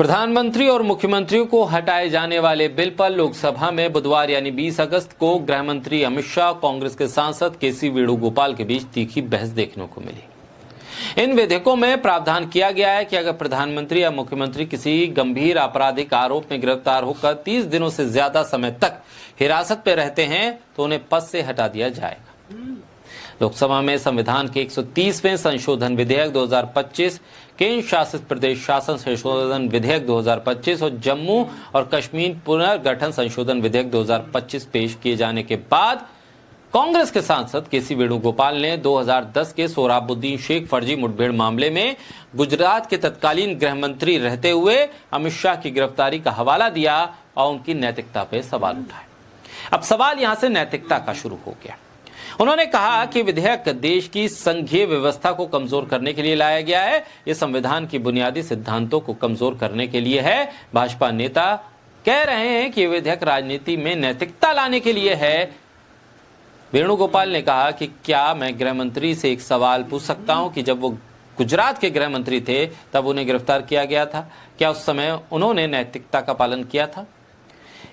प्रधानमंत्री और मुख्यमंत्रियों को हटाए जाने वाले बिल पर लोकसभा में बुधवार यानी 20 अगस्त को गृह मंत्री अमित शाह, कांग्रेस के सांसद केसी वेणुगोपाल के बीच तीखी बहस देखने को मिली। इन विधेयकों में प्रावधान किया गया है कि अगर प्रधानमंत्री या मुख्यमंत्री किसी गंभीर आपराधिक आरोप में गिरफ्तार होकर 30 दिनों से ज्यादा समय तक हिरासत में रहते हैं तो उन्हें पद से हटा दिया जाएगा। लोकसभा में संविधान के 130वें संशोधन विधेयक 2025, केंद्र शासित प्रदेश शासन संशोधन विधेयक 2025 और जम्मू और कश्मीर पुनर्गठन संशोधन विधेयक 2025 पेश किए जाने के बाद कांग्रेस के सांसद केसी वेणुगोपाल ने 2010 के सोहराबुद्दीन शेख फर्जी मुठभेड़ मामले में गुजरात के तत्कालीन गृह मंत्री रहते हुए अमित शाह की गिरफ्तारी का हवाला दिया और उनकी नैतिकता पर सवाल उठाए। अब सवाल यहां से नैतिकता का शुरू हो गया। उन्होंने कहा कि विधेयक देश की संघीय व्यवस्था को कमजोर करने के लिए लाया गया है। यह संविधान की बुनियादी सिद्धांतों को कमजोर करने के लिए है। भाजपा नेता कह रहे हैं कि विधेयक राजनीति में नैतिकता लाने के लिए है। वेणुगोपाल ने कहा कि क्या मैं गृह मंत्री से एक सवाल पूछ सकता हूं कि जब वो गुजरात के गृह मंत्री थे तब उन्हें गिरफ्तार किया गया था, क्या उस समय उन्होंने नैतिकता का पालन किया था?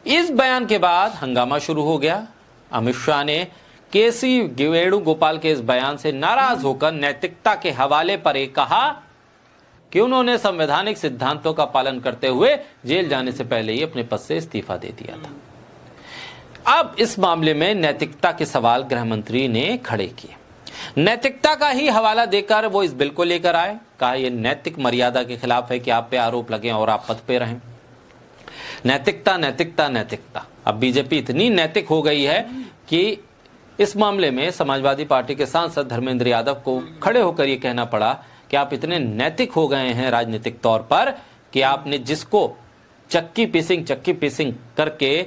इस बयान के बाद हंगामा शुरू हो गया। अमित शाह ने केसी वेणुगोपाल के इस बयान से नाराज होकर नैतिकता के हवाले पर एक कहा कि उन्होंने संवैधानिक सिद्धांतों का पालन करते हुए जेल जाने से पहले ही अपने पद से इस्तीफा दे दिया था। अब इस मामले में नैतिकता के सवाल गृह मंत्री ने खड़े किए। नैतिकता का ही हवाला देकर वो इस बिल को लेकर आए। कहा यह नैतिक मर्यादा के खिलाफ है कि आप पे आरोप लगे और आप पद पे रहें। नैतिकता नैतिकता नैतिकता। अब बीजेपी इतनी नैतिक हो गई है कि इस मामले में समाजवादी पार्टी के सांसद धर्मेंद्र यादव को खड़े होकर यह कहना पड़ा कि आप इतने नैतिक हो गए हैं राजनीतिक तौर पर कि आपने जिसको चक्की पीसिंग करके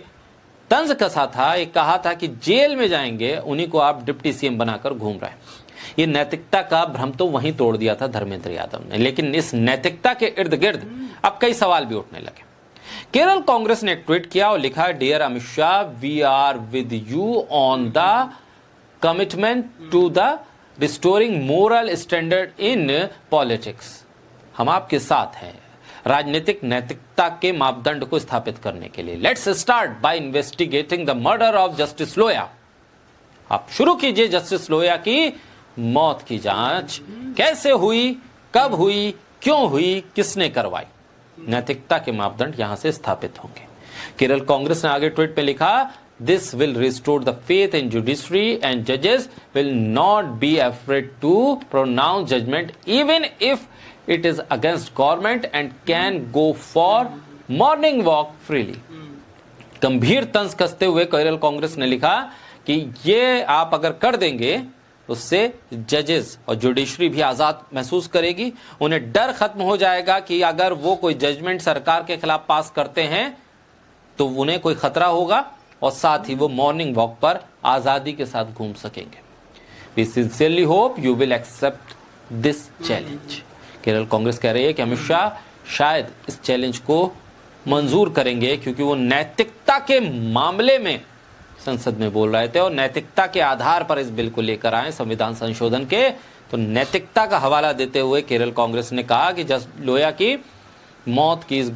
तंज कसा था, एक कहा था कि जेल में जाएंगे, उन्हीं को आप डिप्टी सीएम बनाकर घूम रहे हैं। ये नैतिकता का भ्रम तो वहीं तोड़ दिया था धर्मेंद्र यादव ने। लेकिन इस नैतिकता के इर्द गिर्द अब कई सवाल भी उठने लगे। केरल कांग्रेस ने एक ट्वीट किया और लिखा, dear Amit Shah, we are with you on the commitment to the restoring moral standard in politics. हम आपके साथ हैं राजनीतिक नैतिकता के मापदंड को स्थापित करने के लिए। Let's start by investigating the murder of justice Loya. आप शुरू कीजिए जस्टिस लोया की मौत की जांच। कैसे हुई, कब हुई, क्यों हुई, किसने करवाई। नैतिकता के मापदंड यहां से स्थापित होंगे। केरल कांग्रेस ने आगे ट्वीट पे लिखा, this will restore the faith in judiciary and जजेस will not be afraid to pronounce judgement even if it is against government and can go for morning walk freely. गंभीर तंज कसते हुए केरल कांग्रेस ने लिखा कि ये आप अगर कर देंगे उससे जजेस और जुडिशरी भी आजाद महसूस करेगी। उन्हें डर खत्म हो जाएगा कि अगर वो कोई जजमेंट सरकार के खिलाफ पास करते हैं तो उन्हें कोई खतरा होगा और साथ ही वो मॉर्निंग वॉक पर आजादी के साथ घूम सकेंगे। We sincerely hope you will accept this challenge. Kerala Congress कह रही है कि अमित शाह शायद इस चैलेंज को मंजूर करेंगे क्योंकि वो नैतिकता के मामले में संसद में बोल रहे थे और नैतिकता के आधार पर इस बिल को लेकर आए संविधान संशोधन के। तो नैतिकता का हवाला देते हुए केरल कांग्रेस ने कहा कि जस्टिस लोया की मौत की इस